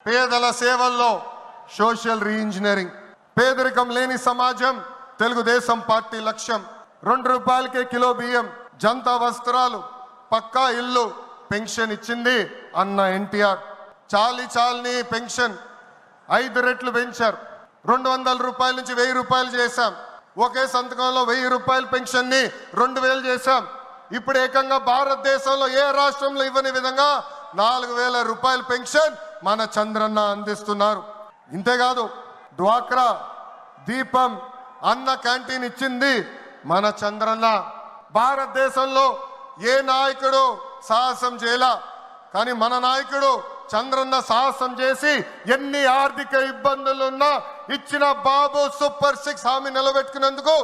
పేదల సేవల్లో social re-engineering. పేదరికం లేని సమాజం తెలుగుదేశం పార్టీ లక్ష్యం. 2 రూపాయలకే కిలో బియ్యం, జంతా వస్త్రాలు, పక్కా ఇల్లు, పెన్షన్ ఇచ్చింది అన్న ఎన్టీఆర్. చాలిని పెన్షన్ 5 రెట్లు పెంచారు. 200 రూపాయల నుంచి 1000 రూపాయలు చేశాం. ఒకే సంతకంలో 1000 రూపాయల పెన్షన్ ని 2000 చేశాం. ఇప్పుడు ఏకంగా భారతదేశంలో ఏ రాష్ట్రంలో ఇవ్వని విధంగా 4000 రూపాయల పెన్షన్ మన చంద్రన్న అందిస్తున్నారు. ఇంతేకాదు డ్వాక్రా, దీపం, అన్న క్యాంటీన్ ఇచ్చింది మన చంద్రన్న. భారతదేశంలో ఏ నాయకుడు సాహసం చేయలా, కానీ మన నాయకుడు చంద్రన్న సాహసం చేసి ఎన్ని ఆర్థిక ఇబ్బందులున్నా ఇచ్చిన బాబు సూపర్ 6 హామీ నిలబెట్టుకునేందుకు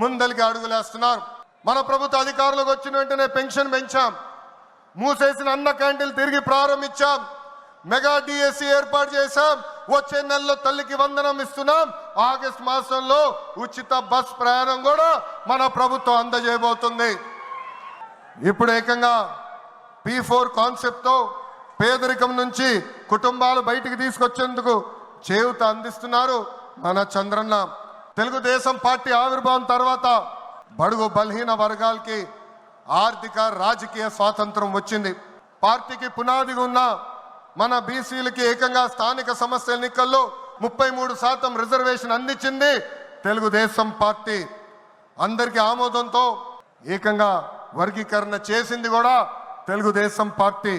ముందలికి అడుగులేస్తున్నారు. మన ప్రభుత్వ అధికారులకు వచ్చిన వెంటనే పెన్షన్ పెంచాం. మూసేసిన అన్న క్యాంటీన్లు తిరిగి ప్రారంభించాం. మెగా డిఎస్సి ఏర్పాటు చేశాం. వచ్చే నెలలో తల్లికి వందనం ఇస్తున్నాం. ఆగస్టు మాసంలో ఉచిత బస్ ప్రయాణం కూడా మన ప్రభుత్వం అందజేయబోతుంది. ఇప్పుడు ఏకంగా P4 కాన్సెప్ట్ తో పేదరికం నుంచి కుటుంబాలు బయటికి తీసుకొచ్చేందుకు చేయూత అందిస్తున్నారు మన చంద్రన్న. తెలుగుదేశం పార్టీ ఆవిర్భావం తర్వాత బడుగు బలహీన వర్గాలకి ఆర్థిక రాజకీయ స్వాతంత్రం వచ్చింది. పార్టీకి పునాదిగా ఉన్న మన బీసీలకి ఏకంగా స్థానిక సంస్థల ఎన్నికల్లో 33% రిజర్వేషన్ అందించింది తెలుగుదేశం పార్టీ. అందరికీ ఆమోదంతో ఏకంగా వర్గీకరణ చేసింది కూడా తెలుగుదేశం పార్టీ.